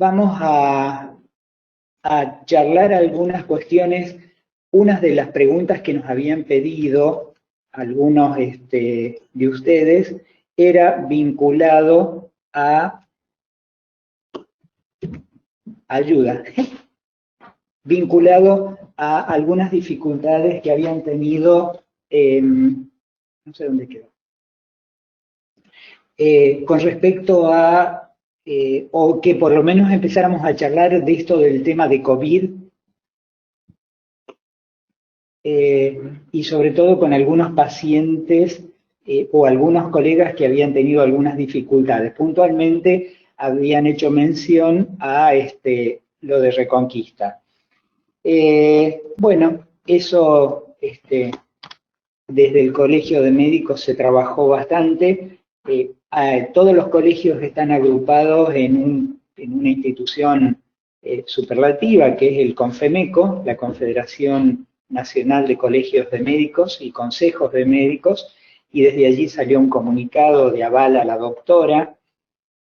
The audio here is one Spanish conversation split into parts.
vamos a charlar algunas cuestiones, unas de las preguntas que nos habían pedido algunos de ustedes, era vinculado a ayuda, vinculado a algunas dificultades que habían tenido, no sé dónde quedó, con respecto a, o que por lo menos empezáramos a charlar de esto del tema de COVID, y sobre todo con algunos pacientes o algunos colegas que habían tenido algunas dificultades. Puntualmente habían hecho mención a lo de Reconquista. Bueno, eso desde el Colegio de Médicos se trabajó bastante. Todos los colegios están agrupados en una institución superlativa, que es el CONFEMECO, la Confederación Nacional de Colegios de Médicos y Consejos de Médicos, y desde allí salió un comunicado de aval a la doctora,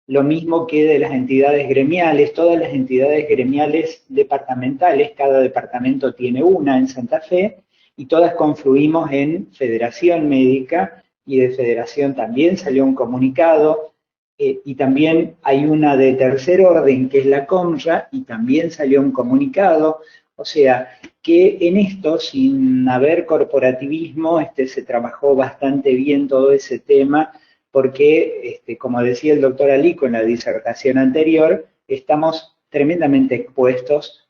lo mismo que de las entidades gremiales, todas las entidades gremiales departamentales, cada departamento tiene una en Santa Fe, y todas confluimos en Federación Médica, y de Federación también salió un comunicado, y también hay una de tercer orden, que es la COMRA, y también salió un comunicado. O sea, que en esto, sin haber corporativismo, se trabajó bastante bien todo ese tema, porque, como decía el doctor Alico en la disertación anterior, estamos tremendamente expuestos.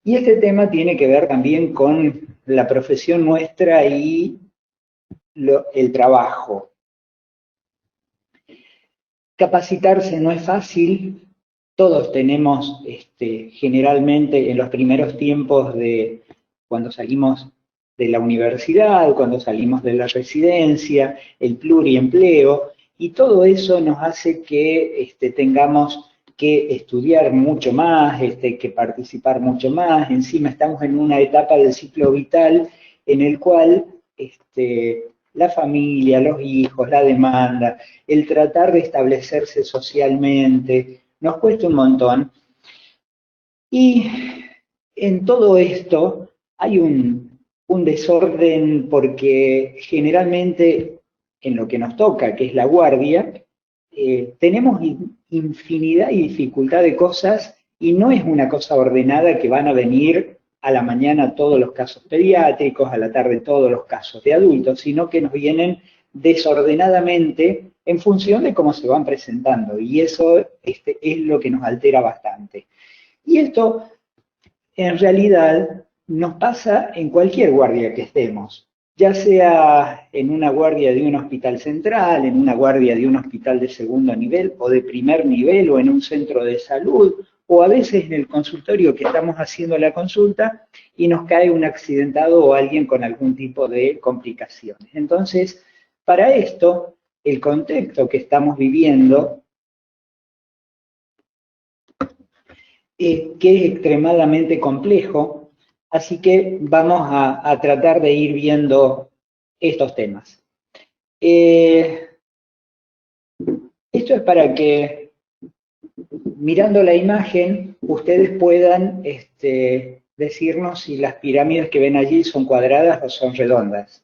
Y este tema tiene que ver también con la profesión nuestra y el trabajo. Capacitarse no es fácil. Todos tenemos, generalmente en los primeros tiempos de cuando salimos de la universidad, cuando salimos de la residencia, el pluriempleo, y todo eso nos hace que tengamos que estudiar mucho más, que participar mucho más. Encima estamos en una etapa del ciclo vital en el cual la familia, los hijos, la demanda, el tratar de establecerse socialmente, nos cuesta un montón. Y en todo esto hay un desorden, porque generalmente en lo que nos toca, que es la guardia, tenemos infinidad y dificultad de cosas, y no es una cosa ordenada que van a venir a la mañana todos los casos pediátricos, a la tarde todos los casos de adultos, sino que nos vienen desordenadamente en función de cómo se van presentando, y eso es lo que nos altera bastante. Y esto, en realidad, nos pasa en cualquier guardia que estemos, ya sea en una guardia de un hospital central, en una guardia de un hospital de segundo nivel o de primer nivel, o en un centro de salud, o a veces en el consultorio que estamos haciendo la consulta y nos cae un accidentado o alguien con algún tipo de complicaciones. Entonces, para esto, el contexto que estamos viviendo, que es extremadamente complejo, así que vamos a tratar de ir viendo estos temas. Esto es para que, mirando la imagen, ustedes puedan decirnos si las pirámides que ven allí son cuadradas o son redondas.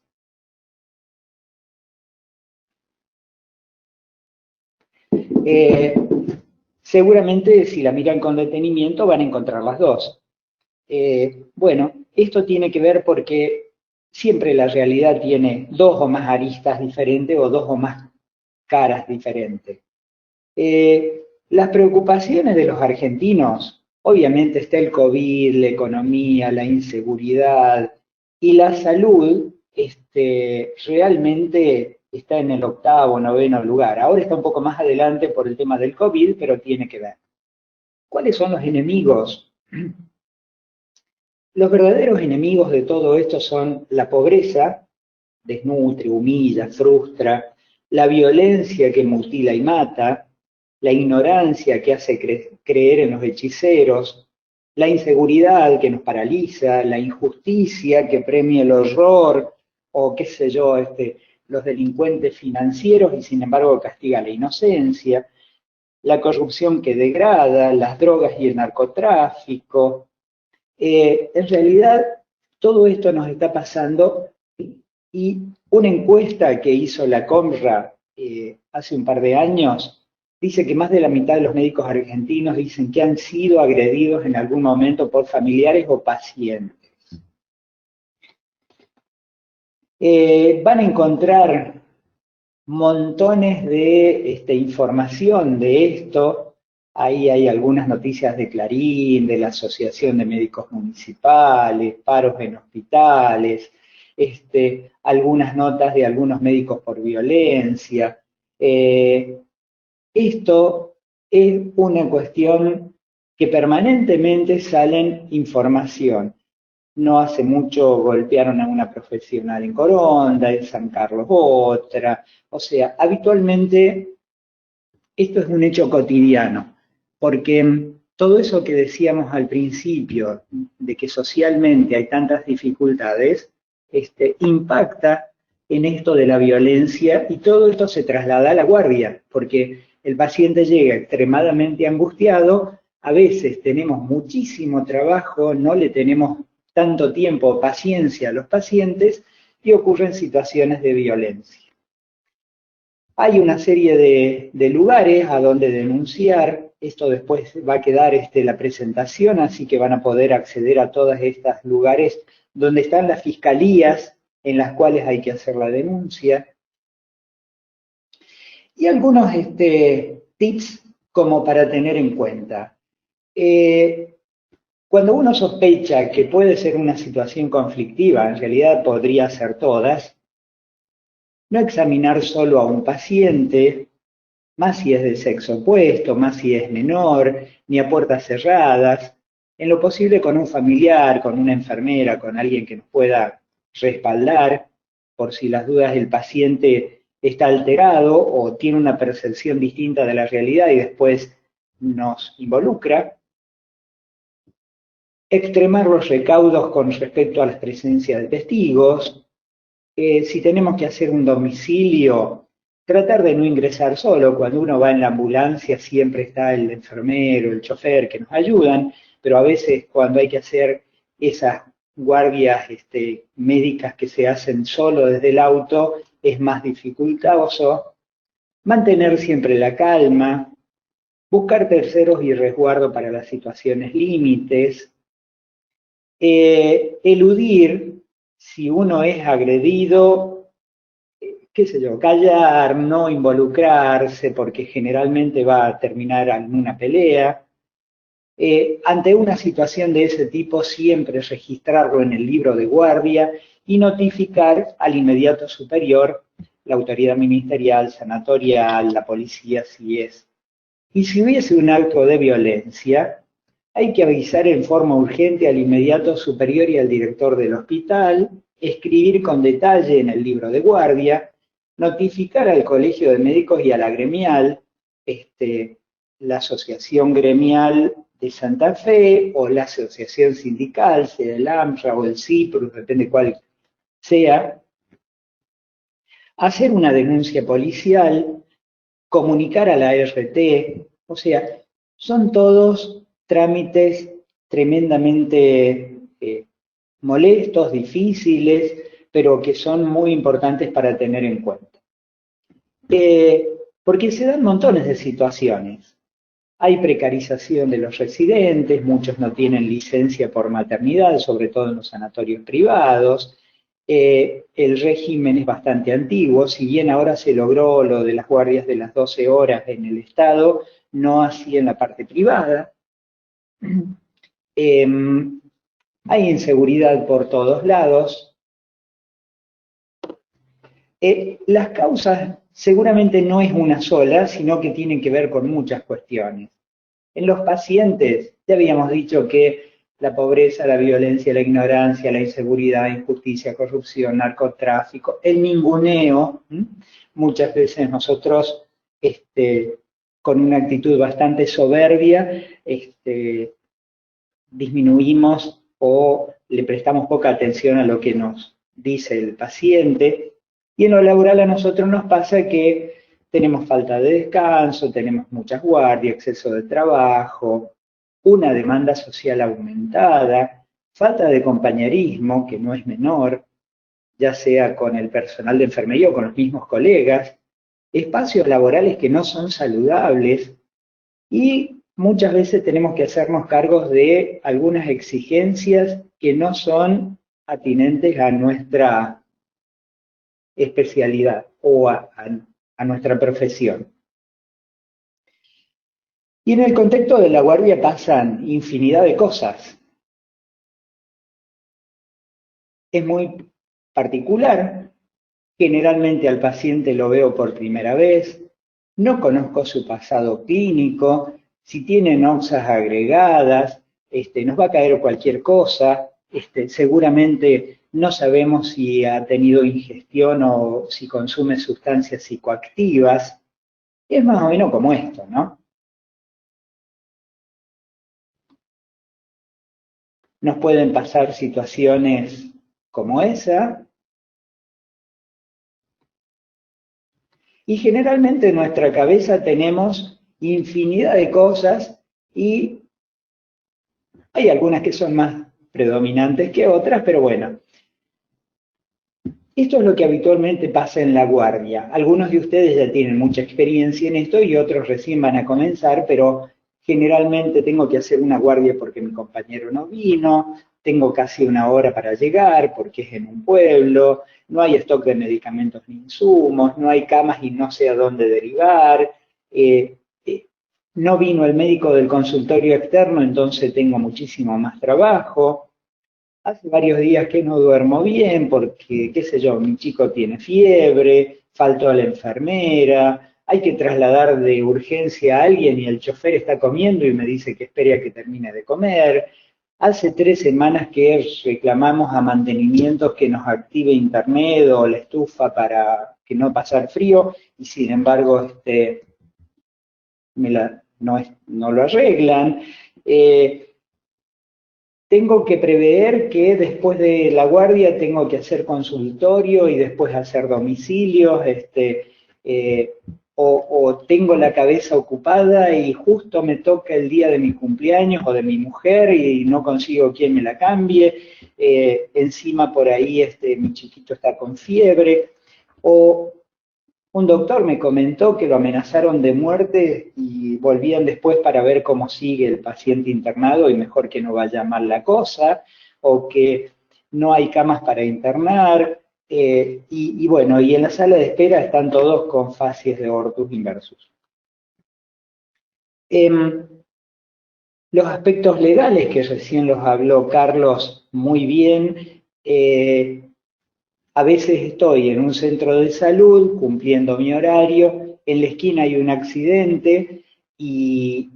Seguramente, si la miran con detenimiento, van a encontrar las dos. Bueno, esto tiene que ver porque siempre la realidad tiene dos o más aristas diferentes o dos o más caras diferentes. Las preocupaciones de los argentinos, obviamente está el COVID, la economía, la inseguridad, y la salud realmente está en el 8º, 9º lugar. Ahora está un poco más adelante por el tema del COVID, pero tiene que ver. ¿Cuáles son los enemigos? Los verdaderos enemigos de todo esto son la pobreza, desnutre, humilla, frustra, la violencia que mutila y mata, la ignorancia que hace creer en los hechiceros, la inseguridad que nos paraliza, la injusticia que premia el horror, o qué sé yo, los delincuentes financieros y sin embargo castiga la inocencia, la corrupción que degrada, las drogas y el narcotráfico. En realidad, todo esto nos está pasando y una encuesta que hizo la COMRA hace un par de años dice que más de la mitad de los médicos argentinos dicen que han sido agredidos en algún momento por familiares o pacientes. Van a encontrar montones de información de esto. Ahí hay algunas noticias de Clarín, de la Asociación de Médicos Municipales, paros en hospitales, algunas notas de algunos médicos por violencia. Esto es una cuestión que permanentemente salen información. No hace mucho golpearon a una profesional en Coronda, en San Carlos otra. O sea, habitualmente esto es un hecho cotidiano, porque todo eso que decíamos al principio, de que socialmente hay tantas dificultades, impacta en esto de la violencia y todo esto se traslada a la guardia, porque el paciente llega extremadamente angustiado, a veces tenemos muchísimo trabajo, no le tenemos tanto tiempo o paciencia a los pacientes y ocurren situaciones de violencia. Hay una serie de lugares a donde denunciar, esto después va a quedar la presentación, así que van a poder acceder a todos estos lugares donde están las fiscalías en las cuales hay que hacer la denuncia. Y algunos tips como para tener en cuenta. Cuando uno sospecha que puede ser una situación conflictiva, en realidad podría ser todas, no examinar solo a un paciente, más si es de sexo opuesto, más si es menor, ni a puertas cerradas, en lo posible con un familiar, con una enfermera, con alguien que nos pueda respaldar, por si las dudas el paciente está alterado o tiene una percepción distinta de la realidad y después nos involucra. Extremar los recaudos con respecto a las presencias de testigos. Si tenemos que hacer un domicilio, tratar de no ingresar solo. Cuando uno va en la ambulancia siempre está el enfermero, el chofer que nos ayudan, pero a veces cuando hay que hacer esas guardias médicas que se hacen solo desde el auto, es más dificultoso. Mantener siempre la calma, buscar terceros y resguardo para las situaciones límites, eludir si uno es agredido, qué sé yo, callar, no involucrarse, porque generalmente va a terminar en una pelea. Ante una situación de ese tipo, siempre registrarlo en el libro de guardia y notificar al inmediato superior, la autoridad ministerial, sanatorial, la policía, si es. Y si hubiese un acto de violencia, hay que avisar en forma urgente al inmediato superior y al director del hospital, escribir con detalle en el libro de guardia, notificar al colegio de médicos y a la gremial, la asociación gremial de Santa Fe o la asociación sindical, sea el AMRA o el CIPRUS, depende cuál sea, hacer una denuncia policial, comunicar a la RT, o sea, son todos trámites tremendamente molestos, difíciles, pero que son muy importantes para tener en cuenta. Porque se dan montones de situaciones. Hay precarización de los residentes, muchos no tienen licencia por maternidad, sobre todo en los sanatorios privados. El régimen es bastante antiguo, si bien ahora se logró lo de las guardias de las 12 horas en el Estado, no así en la parte privada. Hay inseguridad por todos lados. Las causas seguramente no es una sola, sino que tienen que ver con muchas cuestiones. En los pacientes, ya habíamos dicho que la pobreza, la violencia, la ignorancia, la inseguridad, injusticia, corrupción, narcotráfico, el ninguneo, muchas veces nosotros, con una actitud bastante soberbia, disminuimos o le prestamos poca atención a lo que nos dice el paciente. Y en lo laboral a nosotros nos pasa que tenemos falta de descanso, tenemos muchas guardias, exceso de trabajo, una demanda social aumentada, falta de compañerismo, que no es menor, ya sea con el personal de enfermería o con los mismos colegas, espacios laborales que no son saludables y muchas veces tenemos que hacernos cargos de algunas exigencias que no son atinentes a nuestra especialidad o a nuestra profesión. Y en el contexto de la guardia pasan infinidad de cosas. Es muy particular, generalmente al paciente lo veo por primera vez, no conozco su pasado clínico, si tiene noxas agregadas, nos va a caer cualquier cosa, seguramente no sabemos si ha tenido ingestión o si consume sustancias psicoactivas. Es más o menos como esto, ¿no? Nos pueden pasar situaciones como esa, y generalmente en nuestra cabeza tenemos infinidad de cosas y hay algunas que son más predominantes que otras, pero bueno. Esto es lo que habitualmente pasa en la guardia. Algunos de ustedes ya tienen mucha experiencia en esto y otros recién van a comenzar, pero generalmente tengo que hacer una guardia porque mi compañero no vino, tengo casi una hora para llegar porque es en un pueblo, no hay stock de medicamentos ni insumos, no hay camas y no sé a dónde derivar, no vino el médico del consultorio externo, entonces tengo muchísimo más trabajo. Hace varios días que no duermo bien porque, qué sé yo, mi chico tiene fiebre, faltó a la enfermera, hay que trasladar de urgencia a alguien y el chofer está comiendo y me dice que espere a que termine de comer. Hace 3 semanas que reclamamos a mantenimientos que nos active internet o la estufa para que no pasar frío y sin embargo no lo arreglan. Tengo que prever que después de la guardia tengo que hacer consultorio y después hacer domicilios, eh, o tengo la cabeza ocupada y justo me toca el día de mi cumpleaños o de mi mujer y no consigo quien me la cambie, encima por ahí mi chiquito está con fiebre, o un doctor me comentó que lo amenazaron de muerte y volvían después para ver cómo sigue el paciente internado y mejor que no vaya mal la cosa, o que no hay camas para internar, y bueno, y en la sala de espera están todos con facies de ortus inversus. Los aspectos legales, que recién los habló Carlos muy bien, a veces estoy en un centro de salud cumpliendo mi horario, en la esquina hay un accidente y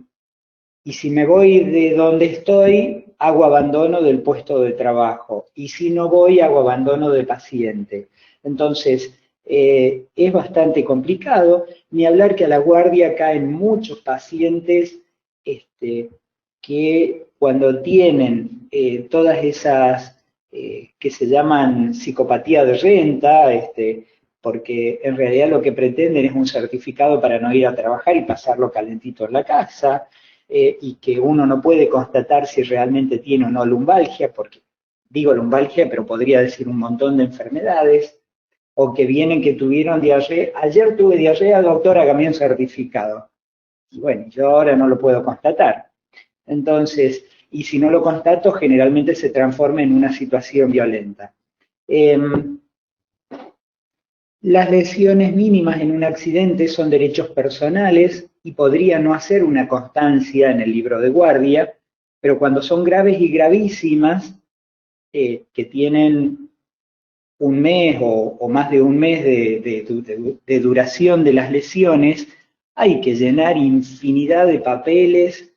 si me voy de donde estoy, hago abandono del puesto de trabajo. Y si no voy, hago abandono de paciente. Entonces, es bastante complicado, ni hablar que a la guardia caen muchos pacientes que cuando tienen todas esas que se llaman psicopatía de renta, porque en realidad lo que pretenden es un certificado para no ir a trabajar y pasarlo calentito en la casa, y que uno no puede constatar si realmente tiene o no lumbalgia, porque digo lumbalgia, pero podría decir un montón de enfermedades, o que vienen que tuvieron diarrea, ayer tuve diarrea, doctor, hágame un certificado. Y bueno, yo ahora no lo puedo constatar. Entonces, y si no lo constato, generalmente se transforma en una situación violenta. Las lesiones mínimas en un accidente son derechos personales y podría no hacer una constancia en el libro de guardia, pero cuando son graves y gravísimas, que tienen un mes o más de un mes de duración de las lesiones, hay que llenar infinidad de papeles,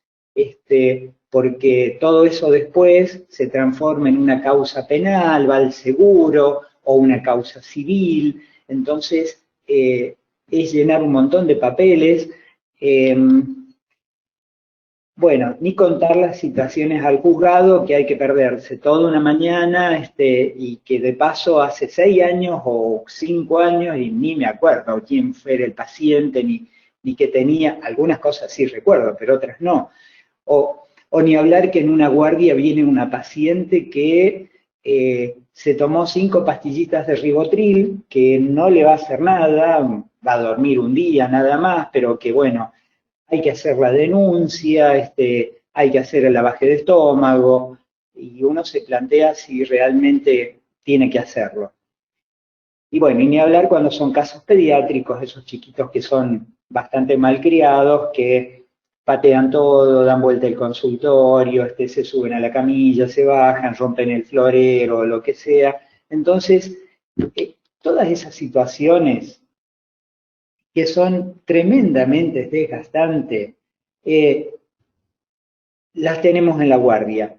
porque todo eso después se transforma en una causa penal, va al seguro o una causa civil. Entonces, es llenar un montón de papeles. Bueno, ni contar las citaciones al juzgado, que hay que perderse toda una mañana, y que de paso hace 6 años o 5 años, y ni me acuerdo quién fue el paciente, ni que tenía, algunas cosas sí recuerdo, pero otras no. O ni hablar que en una guardia viene una paciente que se tomó 5 pastillitas de Ribotril, que no le va a hacer nada, va a dormir un día nada más, pero que bueno, hay que hacer la denuncia, hay que hacer el lavaje de estómago, y uno se plantea si realmente tiene que hacerlo. Y bueno, y ni hablar cuando son casos pediátricos, esos chiquitos que son bastante malcriados, que patean todo, dan vuelta el consultorio, se suben a la camilla, se bajan, rompen el florero, lo que sea. Entonces, todas esas situaciones que son tremendamente desgastantes, eh, las tenemos en la guardia.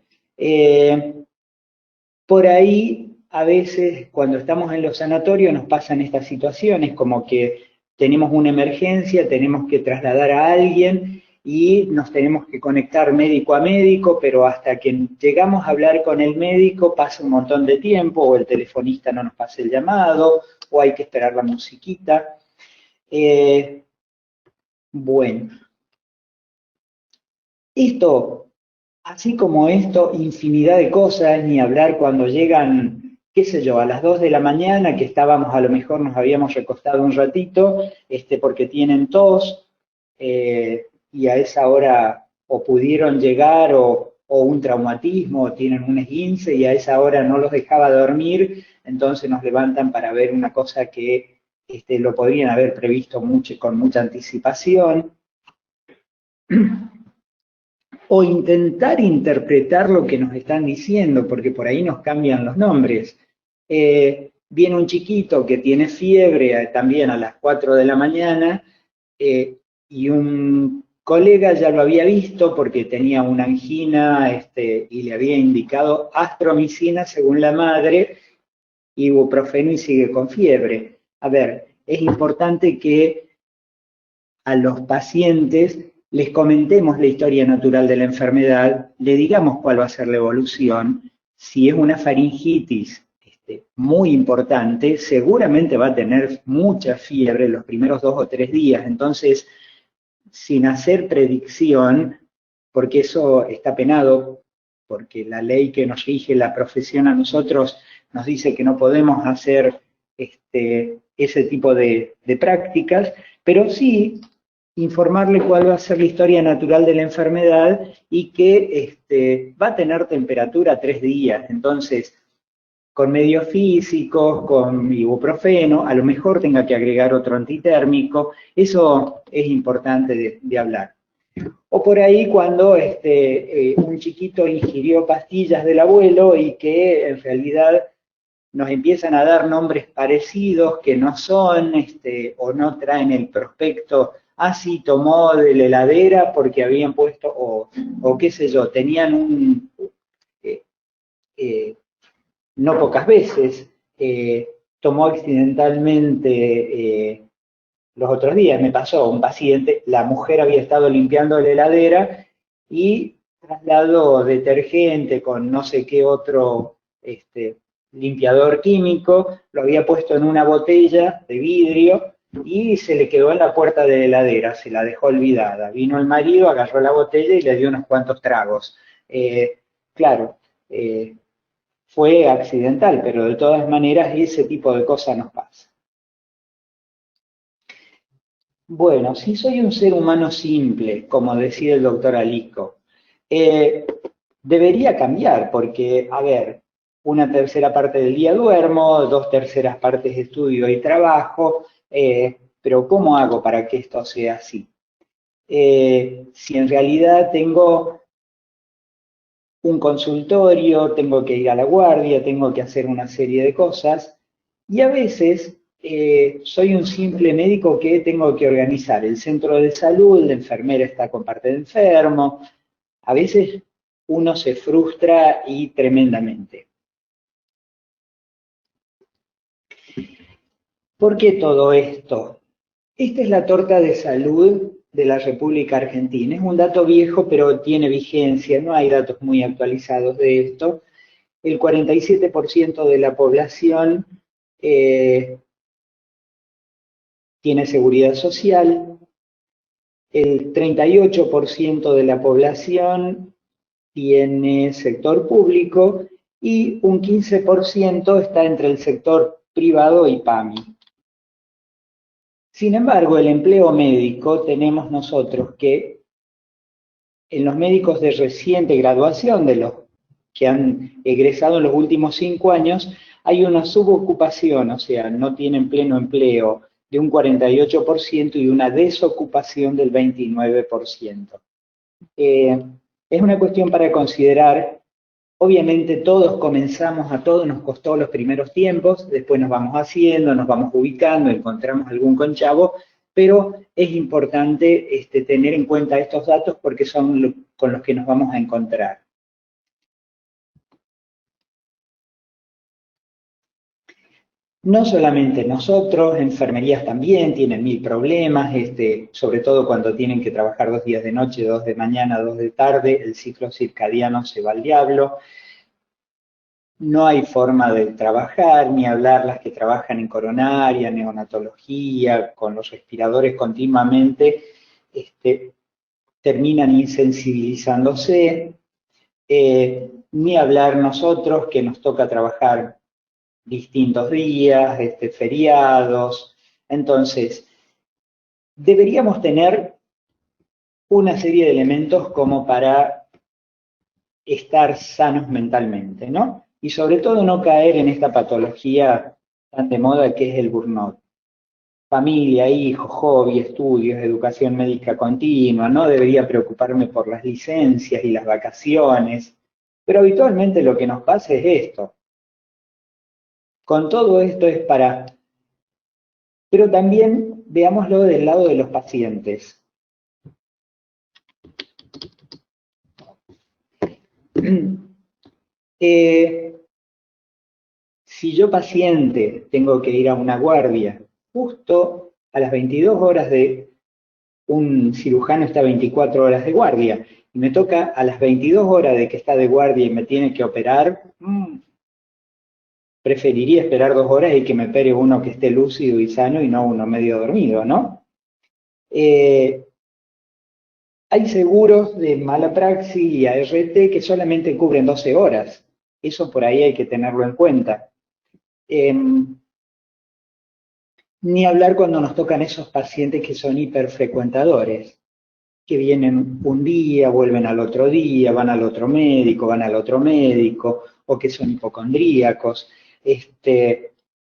Por ahí, a veces, cuando estamos en los sanatorios, nos pasan estas situaciones, como que tenemos una emergencia, tenemos que trasladar a alguien y nos tenemos que conectar médico a médico, pero hasta que llegamos a hablar con el médico pasa un montón de tiempo, o el telefonista no nos pasa el llamado, o hay que esperar la musiquita. Eh, bueno, esto, así como esto, infinidad de cosas, ni hablar cuando llegan, qué sé yo, a las 2 de la mañana, que estábamos, a lo mejor nos habíamos recostado un ratito, porque tienen tos, y a esa hora o pudieron llegar o un traumatismo, o tienen un esguince, y a esa hora no los dejaba dormir, entonces nos levantan para ver una cosa que lo podrían haber previsto mucho, con mucha anticipación. O intentar interpretar lo que nos están diciendo, porque por ahí nos cambian los nombres. Viene un chiquito que tiene fiebre también a las 4 de la mañana, y un colega ya lo había visto porque tenía una angina, y le había indicado astromicina según la madre, ibuprofeno, y sigue con fiebre. A ver, es importante que a los pacientes les comentemos la historia natural de la enfermedad, le digamos cuál va a ser la evolución. Si es una faringitis muy importante, seguramente va a tener mucha fiebre los primeros 2 o 3 días. Entonces, sin hacer predicción, porque eso está penado, porque la ley que nos rige la profesión a nosotros nos dice que no podemos hacer ese tipo de prácticas, pero sí informarle cuál va a ser la historia natural de la enfermedad, y que va a tener temperatura 3 días. Entonces, con medios físicos, con ibuprofeno, a lo mejor tenga que agregar otro antitérmico. Eso es importante de hablar. O por ahí cuando un chiquito ingirió pastillas del abuelo y que en realidad nos empiezan a dar nombres parecidos que no son, o no traen el prospecto. Ah, sí, tomó de la heladera porque habían puesto, o qué sé yo, tenían eh, eh, no pocas veces, tomó accidentalmente, los otros días me pasó un paciente, la mujer había estado limpiando la heladera y trasladó detergente con no sé qué otro limpiador químico, lo había puesto en una botella de vidrio y se le quedó en la puerta de la heladera, se la dejó olvidada. Vino el marido, agarró la botella y le dio unos cuantos tragos. Claro, fue accidental, pero de todas maneras ese tipo de cosas nos pasa. Bueno, si soy un ser humano simple, como decía el doctor Alico, eh, debería cambiar, porque, a ver, una tercera parte del día duermo, 2/3 partes estudio y trabajo, pero ¿cómo hago para que esto sea así? Si en realidad tengo un consultorio, tengo que ir a la guardia, tengo que hacer una serie de cosas, y a veces soy un simple médico que tengo que organizar el centro de salud, la enfermera está con parte de enfermo, a veces uno se frustra y tremendamente. ¿Por qué todo esto? Esta es la torta de salud de la República Argentina. Es un dato viejo, pero tiene vigencia, no hay datos muy actualizados de esto. El 47% de la población tiene seguridad social, el 38% de la población tiene sector público y un 15% está entre el sector privado y PAMI. Sin embargo, el empleo médico tenemos nosotros que en los médicos de reciente graduación, de los que han egresado en los últimos 5 años, hay una subocupación, o sea, no tienen pleno empleo de un 48% y una desocupación del 29%. Es una cuestión para considerar. Obviamente todos comenzamos, a todos nos costó los primeros tiempos, después nos vamos haciendo, nos vamos ubicando, encontramos algún conchavo, pero es importante tener en cuenta estos datos porque son con los que nos vamos a encontrar. No solamente nosotros, enfermerías también tienen 1000 problemas, sobre todo cuando tienen que trabajar 2 días de noche, 2 de mañana, 2 de tarde, el ciclo circadiano se va al diablo. No hay forma de trabajar, ni hablar las que trabajan en coronaria, neonatología, con los respiradores continuamente, terminan insensibilizándose, ni hablar nosotros que nos toca trabajar distintos días, feriados. Entonces, deberíamos tener una serie de elementos como para estar sanos mentalmente, ¿no? Y sobre todo no caer en esta patología tan de moda que es el burnout. Familia, hijos, hobby, estudios, educación médica continua, no debería preocuparme por las licencias y las vacaciones, pero habitualmente lo que nos pasa es esto. Con todo esto es para... Pero también veámoslo del lado de los pacientes. Si yo paciente tengo que ir a una guardia, justo a las 22 horas de un cirujano está 24 horas de guardia, y me toca a las 22 horas de que está de guardia y me tiene que operar, preferiría esperar 2 horas y que me opere uno que esté lúcido y sano y no uno medio dormido, ¿no? Hay seguros de mala praxis y ART que solamente cubren 12 horas. Eso por ahí hay que tenerlo en cuenta. Ni hablar cuando nos tocan esos pacientes que son hiperfrecuentadores, que vienen un día, vuelven al otro día, van al otro médico, van al otro médico, o que son hipocondríacos,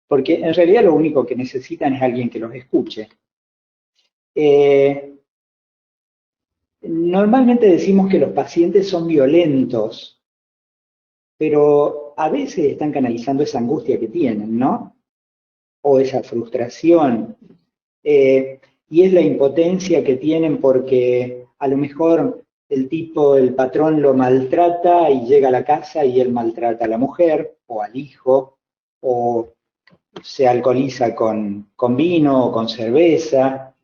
porque en realidad lo único que necesitan es alguien que los escuche. Normalmente decimos que los pacientes son violentos, pero a veces están canalizando esa angustia que tienen, ¿no? O esa frustración. Y es la impotencia que tienen porque a lo mejor el patrón lo maltrata y llega a la casa y él maltrata a la mujer o al hijo, o se alcoholiza con vino o con cerveza.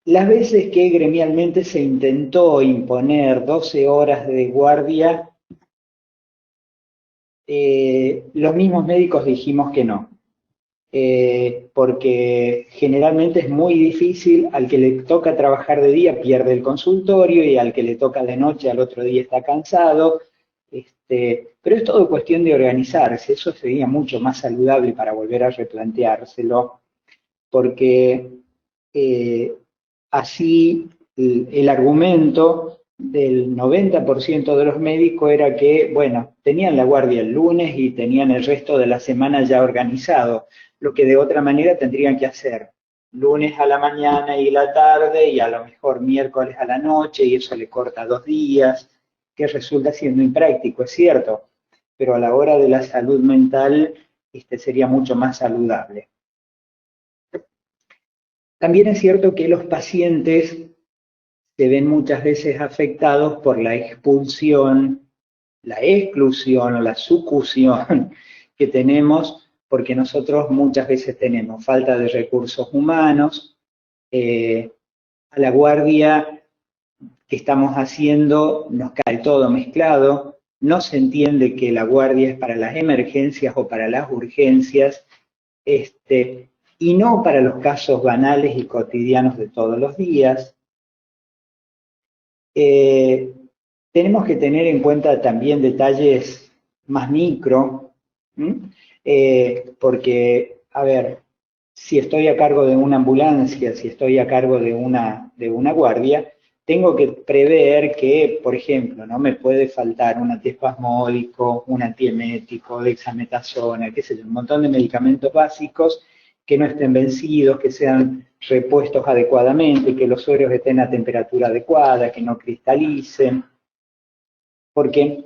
Las veces que gremialmente se intentó imponer 12 horas de guardia, los mismos médicos dijimos que no. Porque generalmente es muy difícil, al que le toca trabajar de día pierde el consultorio y al que le toca de noche al otro día está cansado, pero es todo cuestión de organizarse, eso sería mucho más saludable para volver a replanteárselo, porque así el argumento del 90% de los médicos era que, bueno, tenían la guardia el lunes y tenían el resto de la semana ya organizado, lo que de otra manera tendrían que hacer lunes a la mañana y la tarde y a lo mejor miércoles a la noche y eso le corta 2 días, que resulta siendo impráctico, es cierto, pero a la hora de la salud mental sería mucho más saludable. También es cierto que los pacientes se ven muchas veces afectados por la expulsión, la exclusión o la sucusión que tenemos porque nosotros muchas veces tenemos falta de recursos humanos, a la guardia que estamos haciendo nos cae todo mezclado, no se entiende que la guardia es para las emergencias o para las urgencias, y no para los casos banales y cotidianos de todos los días. Tenemos que tener en cuenta también detalles más micro, porque, a ver, si estoy a cargo de una ambulancia, si estoy a cargo de una guardia, tengo que prever que, por ejemplo, no me puede faltar un antiespasmódico, un antiemético, dexametasona, qué sé yo, un montón de medicamentos básicos que no estén vencidos, que sean repuestos adecuadamente, que los sueros estén a temperatura adecuada, que no cristalicen, porque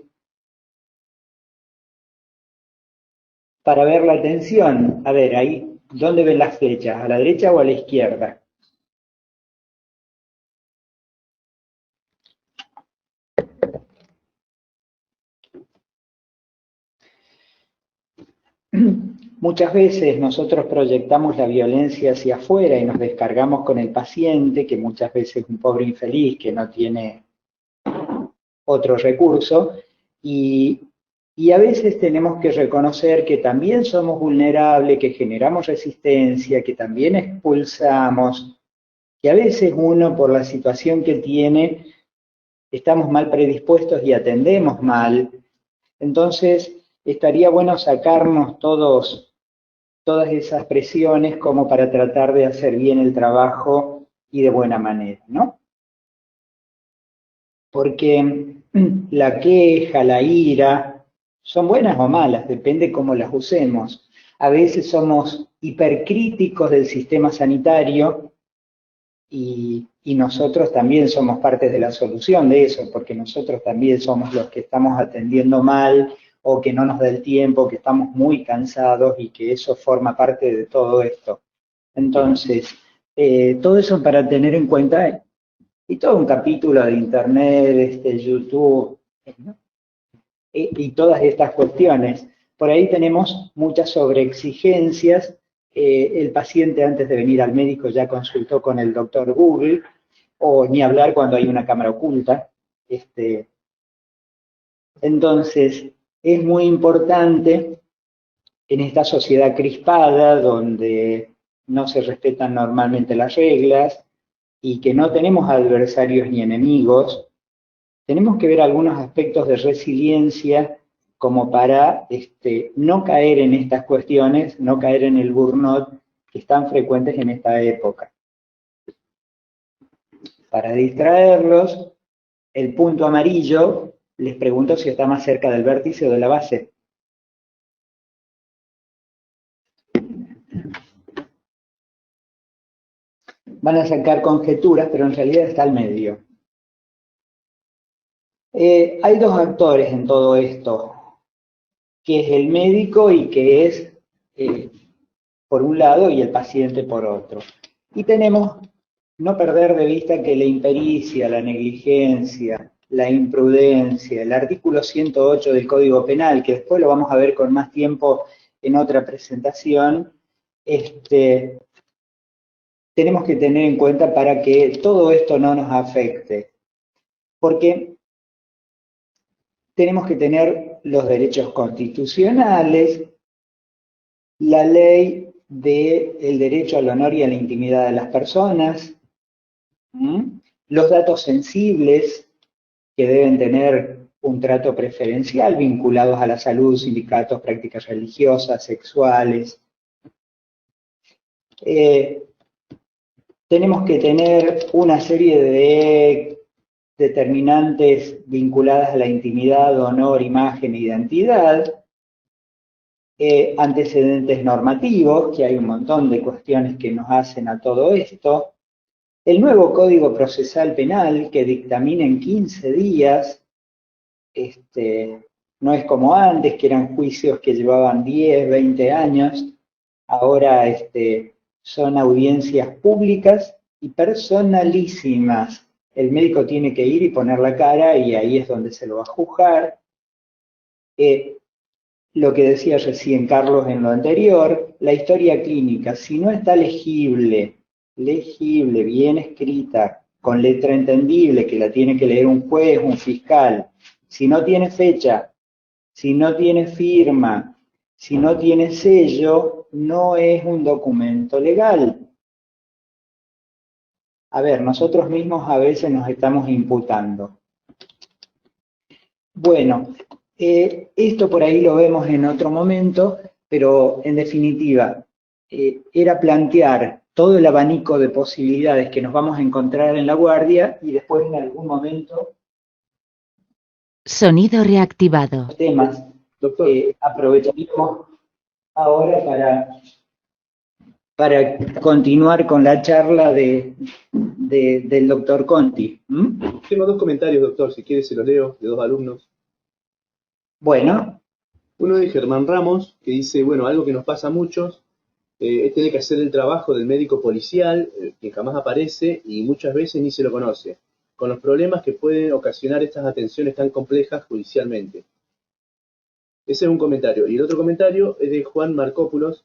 para ver la tensión, a ver, ahí, ¿dónde ven las flechas? ¿A la derecha o a la izquierda? Muchas veces nosotros proyectamos la violencia hacia afuera y nos descargamos con el paciente, que muchas veces es un pobre infeliz que no tiene otro recurso, y, y a veces tenemos que reconocer que también somos vulnerables, que generamos resistencia, que también expulsamos, que a veces uno por la situación que tiene estamos mal predispuestos y atendemos mal. Entonces, estaría bueno sacarnos todas esas presiones como para tratar de hacer bien el trabajo y de buena manera, ¿no? Porque la queja, la ira, son buenas o malas, depende cómo las usemos. A veces somos hipercríticos del sistema sanitario y nosotros también somos parte de la solución de eso, porque nosotros también somos los que estamos atendiendo mal o que no nos da el tiempo, que estamos muy cansados y que eso forma parte de todo esto. Entonces, todo eso para tener en cuenta y todo un capítulo de internet, YouTube, ¿no? Y todas estas cuestiones. Por ahí tenemos muchas sobreexigencias. El paciente antes de venir al médico ya consultó con el doctor Google, o ni hablar cuando hay una cámara oculta. Entonces, es muy importante en esta sociedad crispada, donde no se respetan normalmente las reglas y que no tenemos adversarios ni enemigos, tenemos que ver algunos aspectos de resiliencia como para no caer en estas cuestiones, no caer en el burnout que están frecuentes en esta época. Para distraerlos, el punto amarillo, les pregunto si está más cerca del vértice o de la base. Van a sacar conjeturas, pero en realidad está al medio. Hay dos actores en todo esto, que es el médico y que es, por un lado, y el paciente por otro. Y tenemos no perder de vista que la impericia, la negligencia, la imprudencia, el artículo 108 del Código Penal, que después lo vamos a ver con más tiempo en otra presentación, tenemos que tener en cuenta para que todo esto no nos afecte. Porque tenemos que tener los derechos constitucionales, la ley del derecho al honor y a la intimidad de las personas, los datos sensibles que deben tener un trato preferencial vinculados a la salud, sindicatos, prácticas religiosas, sexuales. Tenemos que tener una serie de determinantes vinculadas a la intimidad, honor, imagen e identidad, antecedentes normativos, que hay un montón de cuestiones que nos hacen a todo esto, el nuevo Código Procesal Penal que dictamina en 15 días, no es como antes, que eran juicios que llevaban 10, 20 años, ahora son audiencias públicas y personalísimas. El médico tiene que ir y poner la cara y ahí es donde se lo va a juzgar. lo que decía recién Carlos en lo anterior, la historia clínica, si no está legible, bien escrita, con letra entendible, que la tiene que leer un juez, un fiscal, si no tiene fecha, si no tiene firma, si no tiene sello, no es un documento legal. A ver, nosotros mismos a veces nos estamos imputando. Bueno, esto por ahí lo vemos en otro momento, pero en definitiva, era plantear todo el abanico de posibilidades que nos vamos a encontrar en la guardia y después en algún momento Sonido reactivado. temas. Doctor, Aprovecharemos ahora para continuar con la charla del doctor Conti. tengo dos comentarios, doctor, si quiere se los leo, de dos alumnos. Bueno, Uno de Germán Ramos, que dice, bueno, algo que nos pasa a muchos, es tener que hacer el trabajo del médico policial, que jamás aparece y muchas veces ni se lo conoce, con los problemas que pueden ocasionar estas atenciones tan complejas judicialmente. Ese es un comentario. Y el otro comentario es de Juan Marcópulos,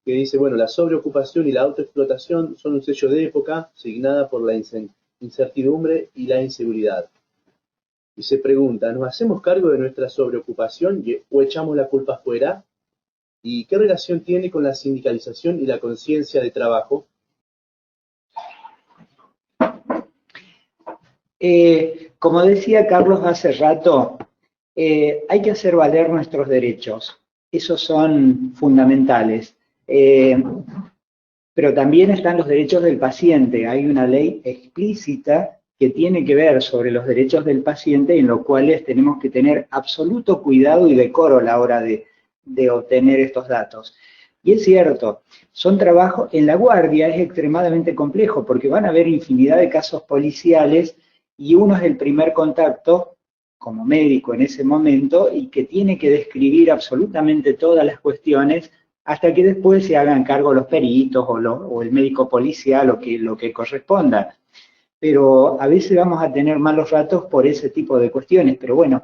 que dice, bueno, la sobreocupación y la autoexplotación son un sello de época signada por la incertidumbre y la inseguridad. Y se pregunta, ¿nos hacemos cargo de nuestra sobreocupación o echamos la culpa afuera? ¿Y qué relación tiene con la sindicalización y la conciencia de trabajo? como decía Carlos hace rato, hay que hacer valer nuestros derechos. Esos son fundamentales. Pero también están los derechos del paciente. Hay una ley explícita que tiene que ver sobre los derechos del paciente, en los cuales tenemos que tener absoluto cuidado y decoro a la hora de obtener estos datos. Y es cierto, son trabajos, en la guardia es extremadamente complejo, porque van a haber infinidad de casos policiales y uno es el primer contacto como médico en ese momento y que tiene que describir absolutamente todas las cuestiones hasta que después se hagan cargo los peritos o el médico policial o lo que corresponda. Pero a veces vamos a tener malos ratos por ese tipo de cuestiones, pero bueno,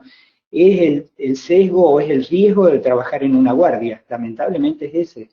es el sesgo o es el riesgo de trabajar en una guardia, lamentablemente es ese.